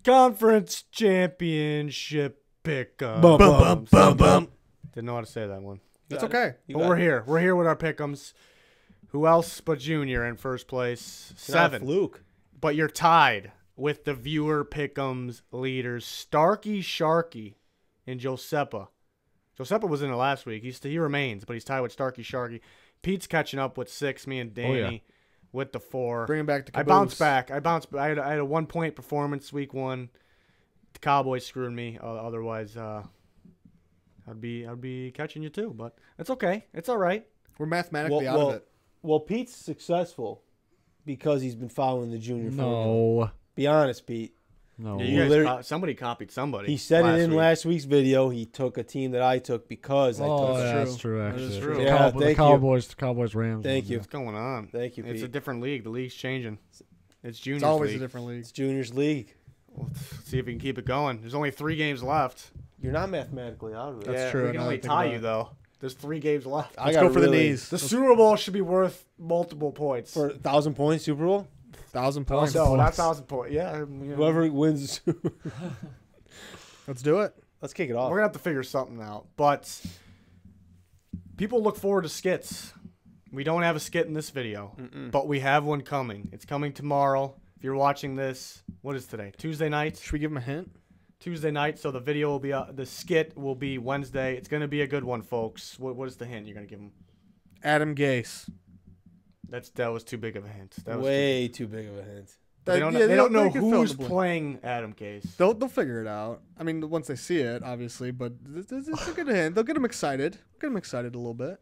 Conference Championship pick'ems. Bum, bum, bum, bum. Didn't know how to say that one. That's okay. But we're here. We're here with our pick'ems. Who else but Junior in first place? 7. Fluke. But you're tied with the viewer pick'ems leaders, Starkey Sharky and Josepa. Josepa was in it last week. He remains, but he's tied with Starkey Sharky. Pete's catching up with 6. Me and Danny with the 4. Bring him back to I bounced back. I had a 1-point performance week 1. The Cowboys screwed me. Otherwise, I'd be catching you too. But it's okay. It's all right. We're mathematically out of it. Well, Pete's successful because he's been following the Junior formula. Be honest, Pete. No. Yeah, you guys somebody copied somebody. He said it in last week's video. He took a team that I took because I took it. That's true, actually. That is true. Yeah, the Cowboys, Rams. Thank you. What's going on? Thank you, Pete. It's a different league. The league's changing. It's Junior's It's always league. a different league. It's Junior's league. Let's see if we can keep it going. There's only 3 games left. You're not mathematically out of it. That's true. We can only tie you, though. There's 3 games left. Let's go for the knees. The Super Bowl should be worth multiple points. For 1,000 points Super Bowl? 1,000 points. No, not 1,000 points. Yeah. Whoever wins the Super Bowl. Let's do it. Let's kick it off. We're going to have to figure something out. But people look forward to skits. We don't have a skit in this video, but we have one coming. It's coming tomorrow. If you're watching this, what is today? Tuesday night? Should we give him a hint? Tuesday night, so the video will be the skit will be Wednesday. It's going to be a good one, folks. What is the hint you're going to give him? Adam Gase. That was too big of a hint. That was way too big of a hint. They don't know who's playing Adam Gase. They'll figure it out. I mean, once they see it, obviously, but it's a good hint. They'll get them excited. Get them excited a little bit.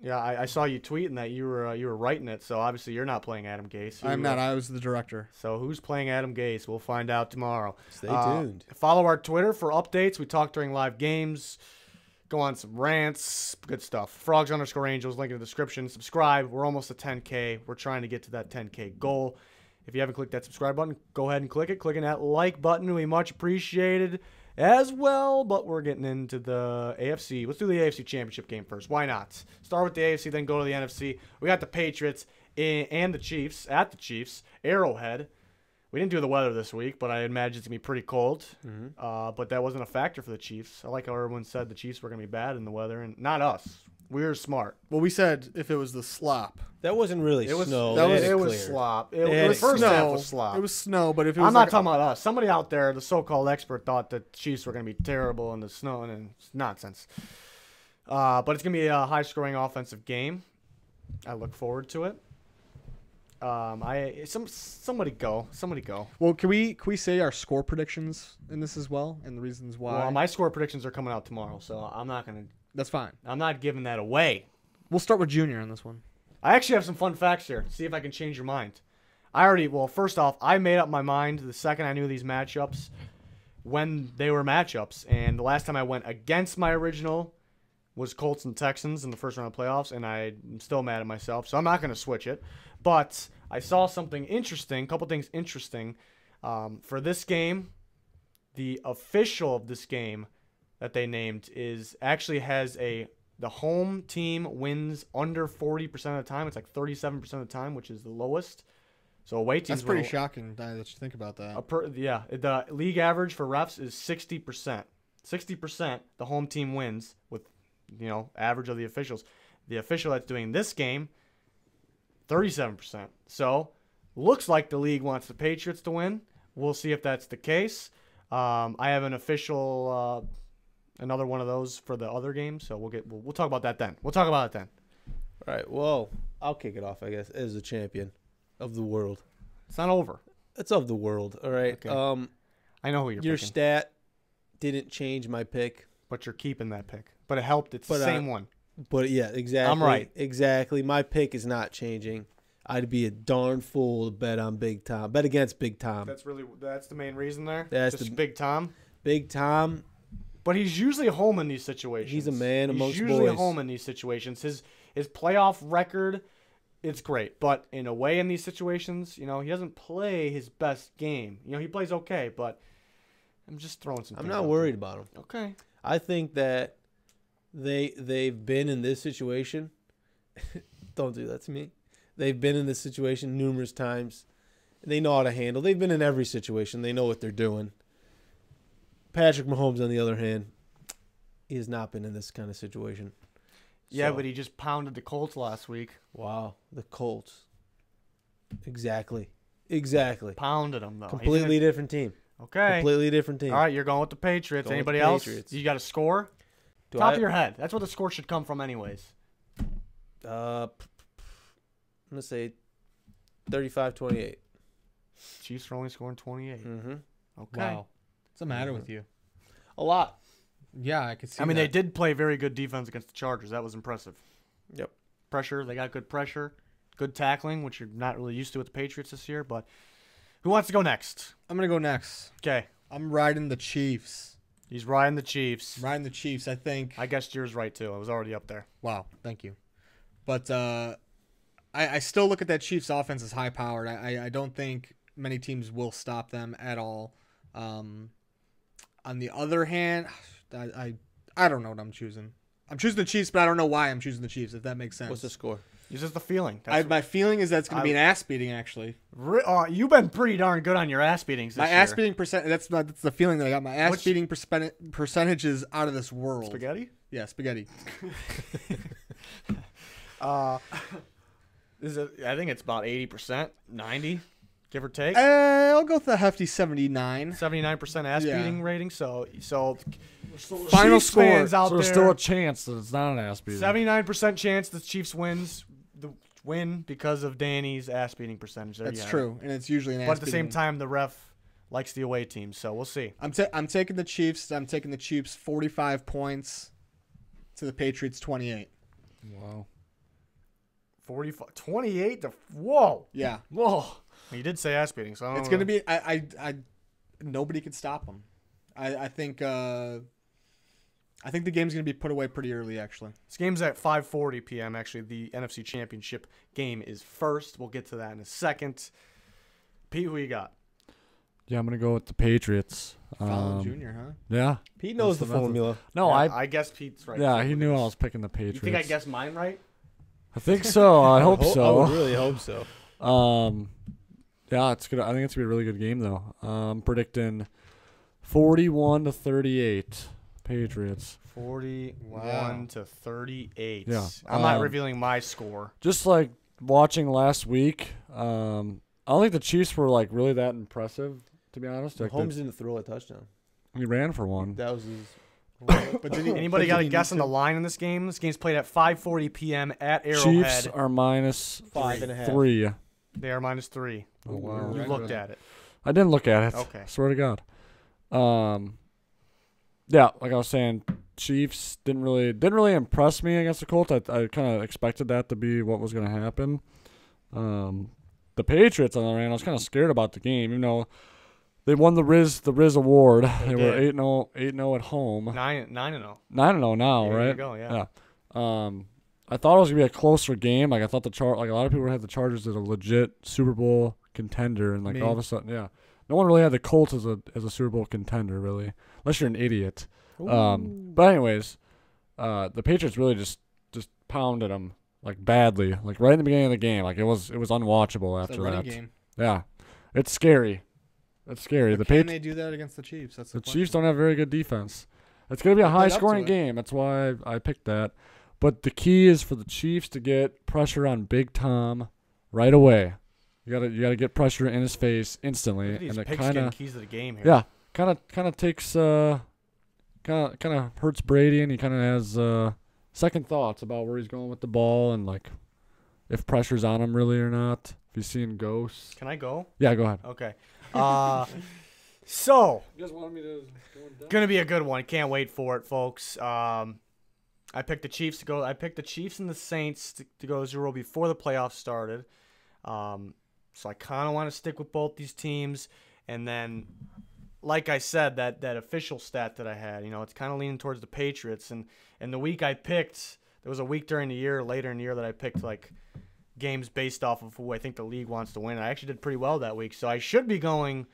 Yeah, I saw you tweeting that you were writing it, so obviously you're not playing Adam Gase. I'm not. I was the director. So who's playing Adam Gase? We'll find out tomorrow. Stay tuned. Follow our Twitter for updates. We talk during live games. Go on some rants. Good stuff. Frogs_Angels. Link in the description. Subscribe. We're almost at 10K. We're trying to get to that 10K goal. If you haven't clicked that subscribe button, go ahead and click it. Clicking that like button. We much appreciated as well, but we're getting into the AFC. Let's do the AFC Championship game first. Why not? Start with the AFC, then go to the NFC. We got the Patriots and the Chiefs at the Chiefs. Arrowhead. We didn't do the weather this week, but I imagine it's going to be pretty cold. But that wasn't a factor for the Chiefs. I like how everyone said the Chiefs were going to be bad in the weather, and not us. We were smart. Well, we said if it was the slop. That wasn't really snow. It was slop. The first half was slop. It was snow, but if it was I'm not talking about us. Somebody out there, the so-called expert, thought the Chiefs were going to be terrible in the snow, and it's nonsense. But it's going to be a high-scoring offensive game. I look forward to it. Somebody go. Well, can we say our score predictions in this as well, and the reasons why? Well, my score predictions are coming out tomorrow, so I'm not going to. That's fine. I'm not giving that away. We'll start with Junior on this one. I actually have some fun facts here. See if I can change your mind. First off, I made up my mind the second I knew these matchups when they were matchups. And the last time I went against my original was Colts and Texans in the first round of playoffs, and I'm still mad at myself, so I'm not going to switch it. But I saw something interesting, a couple things interesting. For this game, the official of this game that they named has the home team wins under 40% of the time. It's like 37% of the time, which is the lowest. So away teams. That's pretty shocking that you think about that. The league average for refs is 60%. 60% the home team wins with, average of the officials. The official that's doing this game, 37%. So looks like the league wants the Patriots to win. We'll see if that's the case. I have an official. Another one of those for the other game, so we'll talk about that then. All right. Well, I'll kick it off, I guess, as the champion of the world. It's not over. It's of the world. All right. Okay. I know who you're your picking. Stat didn't change my pick, but you're keeping that pick. But it helped. It's the same one. But yeah, exactly. I'm right. Exactly. My pick is not changing. I'd be a darn fool to bet on Big Tom. Bet against Big Tom. That's the main reason there. That's just Big Tom. Big Tom. But he's usually home in these situations. He's a man amongst boys. He's usually home in these situations. His playoff record, it's great. But in a way, in these situations, he doesn't play his best game. He plays okay, but I'm just throwing some. I'm not worried about him. Okay. I think that they've been in this situation. Don't do that to me. They've been in this situation numerous times, They know how to handle. They've been in every situation. They know what they're doing. Patrick Mahomes, on the other hand, he has not been in this kind of situation. Yeah, So- but he just pounded the Colts last week. Wow, the Colts. Exactly. Pounded them, though. Completely different team. Okay. Completely different team. All right, you're going with the Patriots. Going with Anybody the else? Patriots. You got a score? Do Top I- of your head. That's where the score should come from anyways. I'm going to say 35-28. Chiefs are only scoring 28. Mm-hmm. Okay. Wow. What's the matter with you? A lot. Yeah, I could see I mean, that. they did play very good defense against the Chargers. That was impressive. Yep. Pressure. They got good pressure. Good tackling, which you're not really used to with the Patriots this year. But who wants to go next? I'm going to go next. Okay. I'm riding the Chiefs. He's riding the Chiefs. Riding the Chiefs, I think. I guessed yours right, too. I was already up there. Wow, thank you. But I still look at that Chiefs offense as high-powered. I don't think many teams will stop them at all. On the other hand, I don't know what I'm choosing. I'm choosing the Chiefs, but I don't know why I'm choosing the Chiefs, if that makes sense. What's the score? It's just the feeling. My feeling is that it's going to be an ass beating, actually. You've been pretty darn good on your ass beatings this My year. ass beating percent. That's the feeling that I got. My ass beating percentage is out of this world. Spaghetti? Yeah, spaghetti. Is it? I think it's about 80%, 90, give or take. I'll go with the hefty 79. 79% ass Yeah. beating rating. So Final Chiefs score. fans out So there's there, still a chance that it's not an ass beating. 79% chance the Chiefs win because of Danny's ass beating percentage. There That's you have true, and it's usually an ass it. But at the same beating. time, the ref likes the away team, so we'll see. I'm taking the Chiefs. I'm taking the Chiefs 45 points to the Patriots 28. Wow. 45, 28 to whoa. Yeah, Whoa. You did say ass beating, so I don't it's know. gonna be. I nobody can stop them. I think the game's gonna be put away pretty early. Actually, This game's at 5:40 p.m. Actually, the NFC Championship game is first. We'll get to that in a second. Pete, who you got? Yeah, I'm gonna go with the Patriots. Fallon Jr., huh? Yeah. Pete knows the That's the method. formula. No, Yeah, I guess Pete's right. Yeah, too. he knew I was picking the You Patriots. think I guessed mine right? I think so. I hope I so. would really hope so. Yeah, it's gonna. I think it's gonna be a really good game though. I'm predicting 41-38 Patriots. 41 to 38. Yeah. I'm not revealing my score. Just like watching last week, I don't think the Chiefs were like really that impressive, to be honest. Like Holmes didn't throw a touchdown. he ran for one. That was his. But did he, Anybody but got did a he guess on need the to? line in this game? This game's played at 5:40 p.m. at Chiefs Arrowhead. are minus 5.5. 3. They are -3. Oh wow! You looked at it. I didn't look at it. Okay. Swear to God. Yeah, like I was saying, Chiefs didn't really impress me against the Colts. I kind of expected that to be what was going to happen. The Patriots, on the other hand, I was kind of scared about the game, even though they won the Riz Award. They were did. 8-0 at home. 9-0. 9-0 now, There right? you go, yeah. I thought it was gonna be a closer game. Like I thought a lot of people had the Chargers as a legit Super Bowl contender, and like Me. all of a sudden, yeah, no one really had the Colts as a Super Bowl contender, really, unless you're an idiot. But anyways, the Patriots really just pounded them like badly, like right in the beginning of the game. Like it was unwatchable It's a after running that. game. Yeah, it's scary. It's scary. But The can they do that against the Chiefs? That's the the Chiefs question. don't have very good defense. It's going to be a They played up to high-scoring it. game. That's why I picked that. But the key is for the Chiefs to get pressure on Big Tom right away. You gotta get pressure in his face instantly, Look at these and it pigskin kind of keys to the game here. kind of takes kind of hurts Brady, and he kind of has second thoughts about where he's going with the ball and like if pressure's on him really or not. If he's seeing ghosts. Can I go? Yeah, go ahead. Okay. So You guys wanted me to go gonna be a good one. Can't wait for it, folks. I picked the Chiefs to go. I picked the Chiefs and the Saints to go 0 before the playoffs started. So I kind of want to stick with both these teams. And then, like I said, that official stat that I had, it's kind of leaning towards the Patriots. And the week I picked, there was a week during the year, later in the year, that I picked like games based off of who I think the league wants to win. I actually did pretty well that week, so I should be going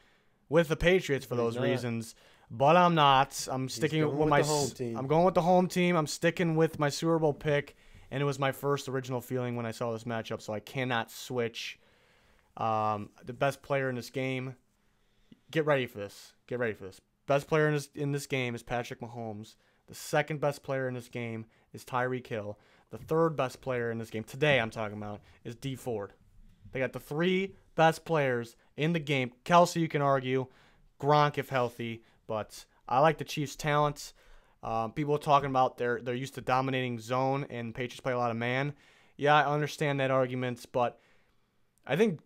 with the Patriots for those reasons. But I'm not. I'm sticking going with with my the home team. I'm going with the home team. I'm sticking with my Super Bowl pick, and it was my first original feeling when I saw this matchup, so I cannot switch. The best player in this game. Get ready for this. Get ready for this. Best player in this game is Patrick Mahomes. The second best player in this game is Tyreek Hill. The third best player in this game, today I'm talking about, is D Ford. They got the 3 best players in the game. Kelsey, you can argue. Gronk if healthy. But I like the Chiefs' talent. People are talking about they're used to dominating zone and Patriots play a lot of man. Yeah, I understand that argument, but I think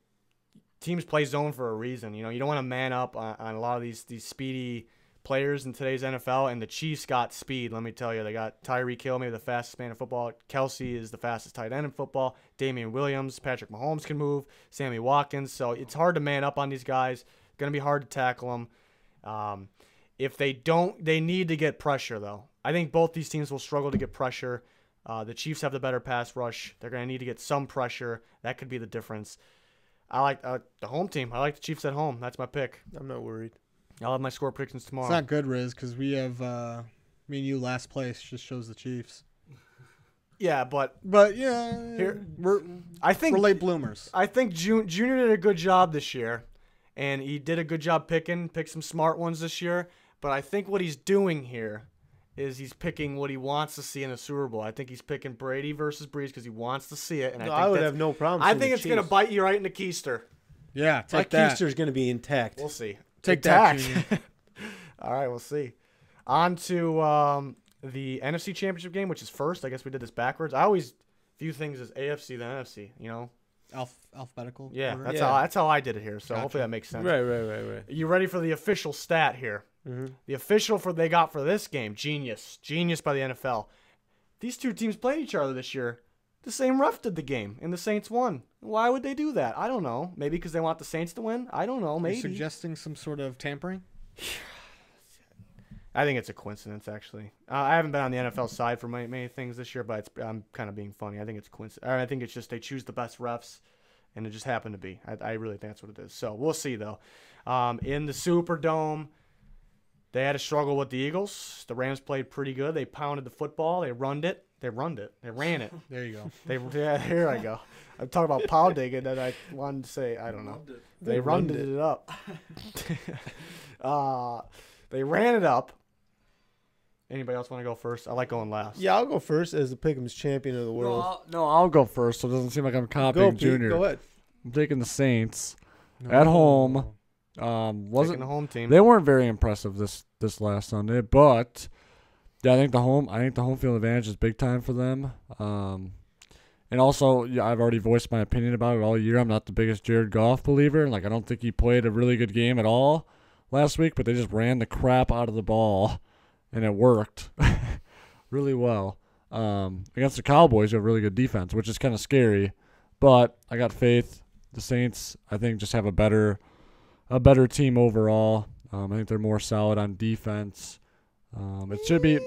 teams play zone for a reason. You don't want to man up on a lot of these speedy players in today's NFL, and the Chiefs got speed. Let me tell you, they got Tyreek Hill, maybe the fastest man in football. Kelsey is the fastest tight end in football. Damian Williams, Patrick Mahomes can move. Sammy Watkins. So it's hard to man up on these guys. It's going to be hard to tackle them. If they don't, they need to get pressure, though. I think both these teams will struggle to get pressure. The Chiefs have the better pass rush. They're going to need to get some pressure. That could be the difference. I like the home team. I like the Chiefs at home. That's my pick. I'm not worried. I'll have my score predictions tomorrow. It's not good, Riz, because we have me and you last place. Just shows the Chiefs. Yeah, but yeah, we're late bloomers. I think Junior did a good job this year, and he did a good job picked some smart ones this year. But I think what he's doing here is he's picking what he wants to see in the Super Bowl. I think he's picking Brady versus Breeze because he wants to see it. And I would have no problem. I think it's going to bite you right in the keister. Yeah, take that. My keister's going to be intact. We'll see. Take that. All right, we'll see. On to the NFC Championship game, which is first. I guess we did this backwards. I always view things as AFC then NFC. Alphabetical. Yeah, order? that's how I did it here. So Gotcha. hopefully that makes sense. Right. You ready for the official stat here? Mm-hmm. The official they got for this game, genius by the NFL. These two teams played each other this year. The same ref did the game, and the Saints won. Why would they do that? I don't know. Maybe because they want the Saints to win? I don't know. Maybe. You're suggesting some sort of tampering? I think it's a coincidence, actually. I haven't been on the NFL side for many things this year, but I'm kind of being funny. I think it's coincidence. I think it's just they choose the best refs, and it just happened to be. I really think that's what it is. So we'll see, though. In the Superdome, they had a struggle with the Eagles. The Rams played pretty good. They pounded the football. They ran it. They ran it. There you go. Here I go. I'm talking about pounding, and then I wanted to say, I don't know. They run it up. They ran it up. Anybody else want to go first? I like going last. Yeah, I'll go first as the Pick'em's champion of the world. No, I'll go first, so it doesn't seem like I'm copying Junior. Go ahead. I'm taking the Saints at home. Taking the home team. They weren't very impressive this last Sunday, but yeah, I think the home field advantage is big time for them. And also, yeah, I've already voiced my opinion about it all year. I'm not the biggest Jared Goff believer. Like, I don't think he played a really good game at all last week, but they just ran the crap out of the ball, and it worked really well. Against the Cowboys, you have really good defense, which is kind of scary. But I got faith. The Saints, I think, just have a better team overall. I think they're more solid on defense. It should be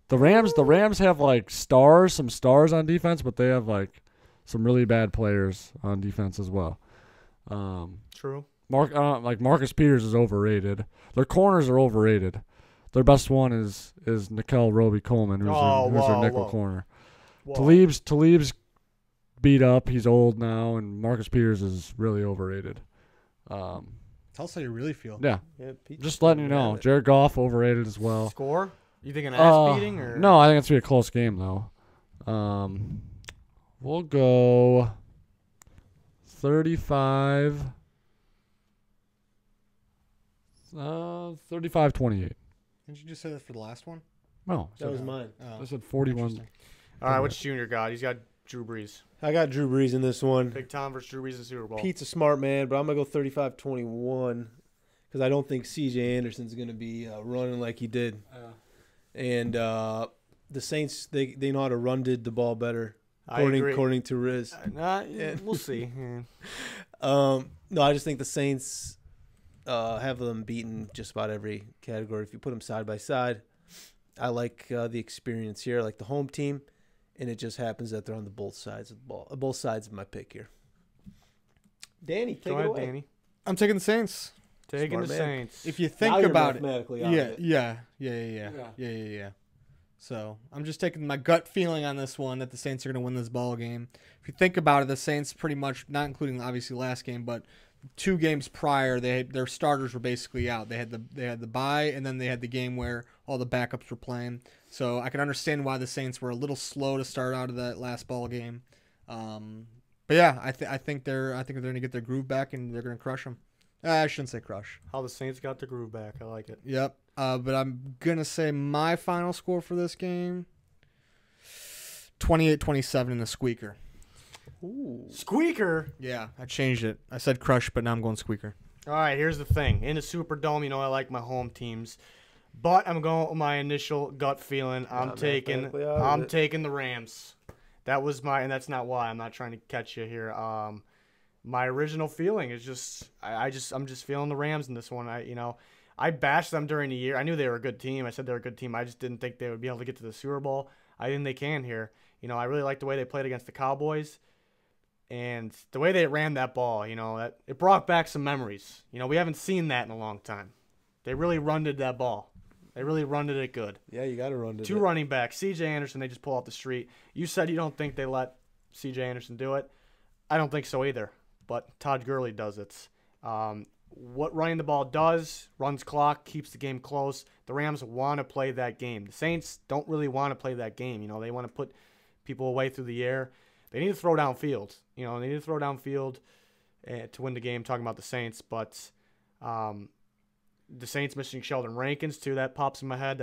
the Rams have like some stars on defense, but they have like some really bad players on defense as well. True. Marcus Peters is overrated. Their corners are overrated. Their best one is Nickel Roby-Coleman, who's their nickel corner. Talib's beat up. He's old now, and Marcus Peters is really overrated. Tell us how you really feel. Yeah, just letting you know. Jared Goff overrated as well. Score? You think an ass beating? Or? No, I think it's going to be a close game, though. We'll go 35. 35-28. Didn't you just say that for the last one? No. That was mine. I said 41. All right, what's Junior got? He's got Drew Brees. I got Drew Brees in this one. Big Tom versus Drew Brees in the Super Bowl. Pete's a smart man, but I'm going to go 35-21 because I don't think C.J. Anderson's going to be running like he did. And the Saints, they know how to run the ball better, according to Riz. We'll see. No, I just think the Saints have them beaten just about every category. If you put them side by side, I like the experience here. I like the home team, and it just happens that they're on both sides of the ball. Both sides of my pick here. Danny, take it away. Danny. I'm taking the Saints. Taking the Saints. If you think about it, mathematically yeah. So I'm just taking my gut feeling on this one that the Saints are going to win this ball game. If you think about it, the Saints pretty much, not including obviously last game, but 2 games prior, their starters were basically out. They had the bye, and then they had the game where all the backups were playing. So I can understand why the Saints were a little slow to start out of that last ball game. But yeah, I think they're going to get their groove back and they're going to crush them. I shouldn't say crush. How the Saints got the groove back. I like it. Yep. But I'm going to say my final score for this game, 28-27 in the squeaker. Ooh. Squeaker. Yeah, I changed it. I said crush, but now I'm going squeaker. All right, here's the thing. In the Superdome, I like my home teams. But I'm going with my initial gut feeling. I'm taking the Rams. That was and that's not why. I'm not trying to catch you here. My original feeling is just I'm just feeling the Rams in this one. I bashed them during the year. I knew they were a good team. I said they were a good team. I just didn't think they would be able to get to the Super Bowl. I think they can here. I really like the way they played against the Cowboys. And the way they ran that ball, it brought back some memories. We haven't seen that in a long time. They really runded that ball. They really runded it good. Yeah, you got to run it. 2 running backs. C.J. Anderson, they just pull off the street. You said you don't think they let C.J. Anderson do it. I don't think so either. But Todd Gurley does it. What running the ball does, runs clock, keeps the game close. The Rams want to play that game. The Saints don't really want to play that game. They want to put people away through the air. They need to throw downfield. They need to throw downfield to win the game, talking about the Saints. But the Saints missing Sheldon Rankins, too, that pops in my head.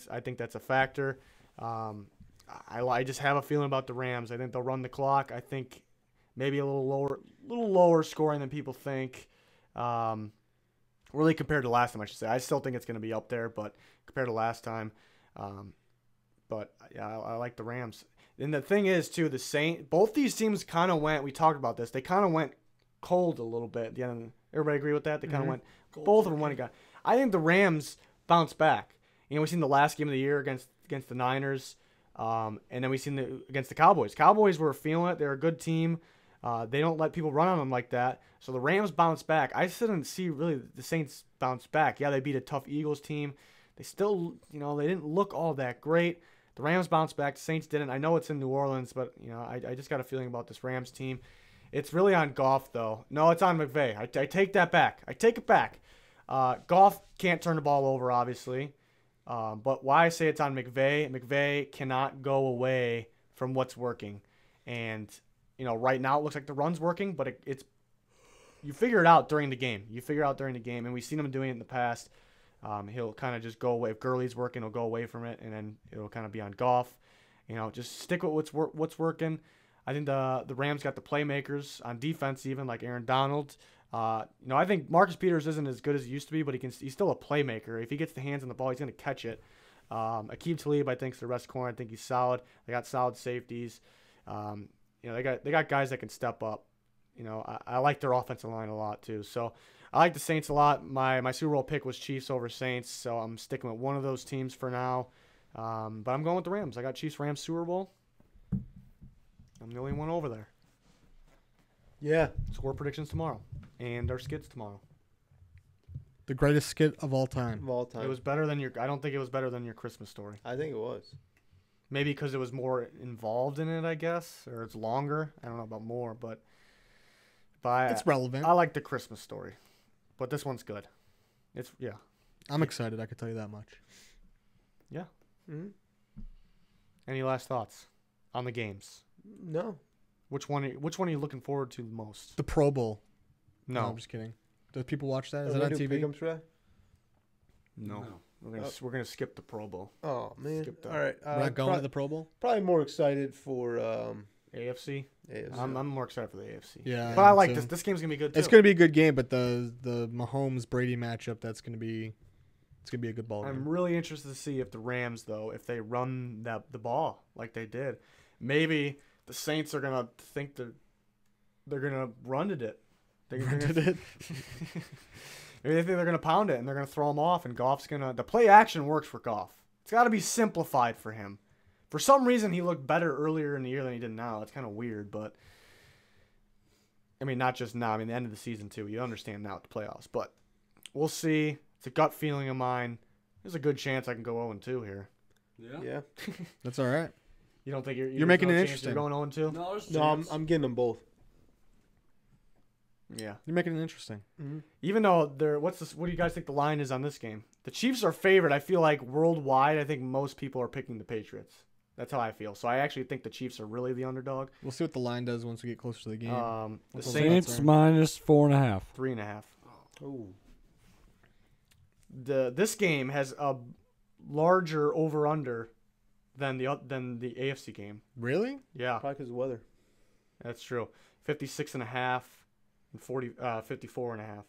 I think that's a factor. I just have a feeling about the Rams. I think they'll run the clock. I think maybe a little lower scoring than people think. Really compared to last time, I should say. I still think it's going to be up there, but compared to last time. But yeah, I like the Rams. And the thing is, too, both these teams kind of went. We talked about this. They kind of went cold a little bit at the end. Everybody agree with that? They kind of went. Both of them went. I think the Rams bounced back. We've seen the last game of the year against the Niners, and then we've seen against the Cowboys. Cowboys were feeling it. They're a good team. They don't let people run on them like that. So the Rams bounced back. I still didn't see really the Saints bounce back. Yeah, they beat a tough Eagles team. They still, they didn't look all that great. The Rams bounced back. The Saints didn't. I know it's in New Orleans, but, I just got a feeling about this Rams team. It's really on Goff, though. No, it's on McVay. I take that back. I take it back. Goff can't turn the ball over, obviously. But why I say it's on McVay cannot go away from what's working. And, right now it looks like the run's working, but it's you figure it out during the game. And we've seen him doing it in the past. He'll kind of just go away. If Gurley's working, he'll go away from it, and then it'll kind of be on Goff. Just stick with what's working. I think the Rams got the playmakers on defense, even like Aaron Donald. I think Marcus Peters isn't as good as he used to be, but he's still a playmaker. If he gets the hands on the ball, he's going to catch it. Aqib Talib, I think, is the rest corner. I think he's solid. They got solid safeties. They got guys that can step up. I like their offensive line a lot too. So I like the Saints a lot. My Super Bowl pick was Chiefs over Saints, so I'm sticking with one of those teams for now. But I'm going with the Rams. I got Chiefs-Rams Super Bowl. I'm the only one over there. Yeah. Score predictions tomorrow. And our skits tomorrow. The greatest skit of all time. It was better than I don't think it was better than your Christmas story. I think it was. Maybe because it was more involved in it, I guess. Or it's longer. I don't know about more, but it's relevant. I like the Christmas story. But this one's good. I'm excited, I can tell you that much. Yeah. Mm-hmm. Any last thoughts on the games? No. Which one are you looking forward to the most? The Pro Bowl. No, I'm just kidding. Do people watch that? Is that on TV? No. We're gonna skip the Pro Bowl. Oh man! All right, we're not going to the Pro Bowl. Probably more excited for AFC. I'm more excited for the AFC. Yeah, but I like this. This game's gonna be good too. It's gonna be a good game, but the Mahomes Brady matchup, it's gonna be a good ball game. I'm really interested to see if the Rams, though, if they run the ball like they did, maybe the Saints are gonna think they're gonna run it. Maybe they think they're going to pound it and they're going to throw him off, and Goff's going to – the play action works for Goff. It's got to be simplified for him. For some reason, he looked better earlier in the year than he did now. It's kind of weird, but – I mean, not just now. I mean, the end of the season, too. You understand now at the playoffs. But we'll see. It's a gut feeling of mine. There's a good chance I can go 0-2 here. Yeah. That's all right. You don't think You're making no it chance interesting. You're going 0-2? No, there's No, I'm getting them both. Yeah. You're making it interesting. Mm-hmm. Even though what do you guys think the line is on this game? The Chiefs are favored. I feel like worldwide, I think most people are picking the Patriots. That's how I feel. So I actually think the Chiefs are really the underdog. We'll see what the line does once we get closer to the game. The What's the Saints Saints Saints minus 4.5. 3.5. Oh. This game has a larger over under than the AFC game. Really? Yeah, Probably because of weather. that's true. 56.5 and 54.5.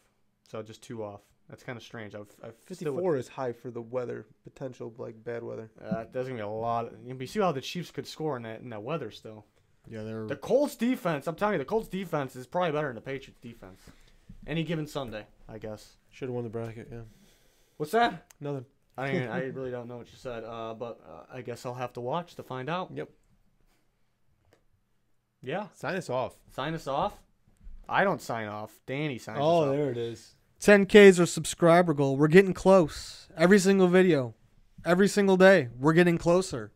So just 2 off. That's kind of strange. I've 54 is high for the weather potential, like bad weather. There's gonna be a lot. You see how the Chiefs could score in that weather still. Yeah, they're. The Colts defense. I'm telling you, the Colts defense is probably better than the Patriots defense. Any given Sunday, I guess. Should have won the bracket, yeah. What's that? Nothing. I really don't know what you said. But I guess I'll have to watch to find out. Yep. Yeah. Sign us off. Sign us off. I don't sign off. Danny signs us off. There it is. 10K is our subscriber goal. We're getting close. Every single video, every single day, we're getting closer.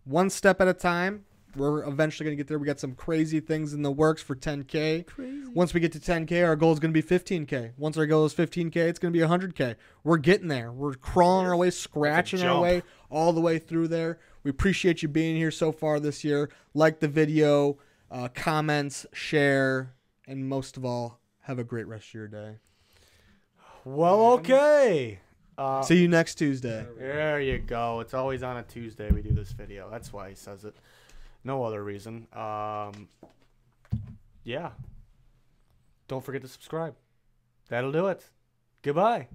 One step at a time. We're eventually going to get there. We got some crazy things in the works for 10K. Crazy. Once we get to 10K, our goal is going to be 15K. Once our goal is 15K, it's going to be 100K. We're getting there. We're crawling our way, scratching our jump. way all the way through there. We appreciate you being here so far this year. Like the video, comments, share, and most of all, have a great rest of your day. Well, okay. See you next Tuesday. There you go. It's always on a Tuesday we do this video. That's why he says it. No other reason. Yeah. Don't forget to subscribe. That'll do it. Goodbye.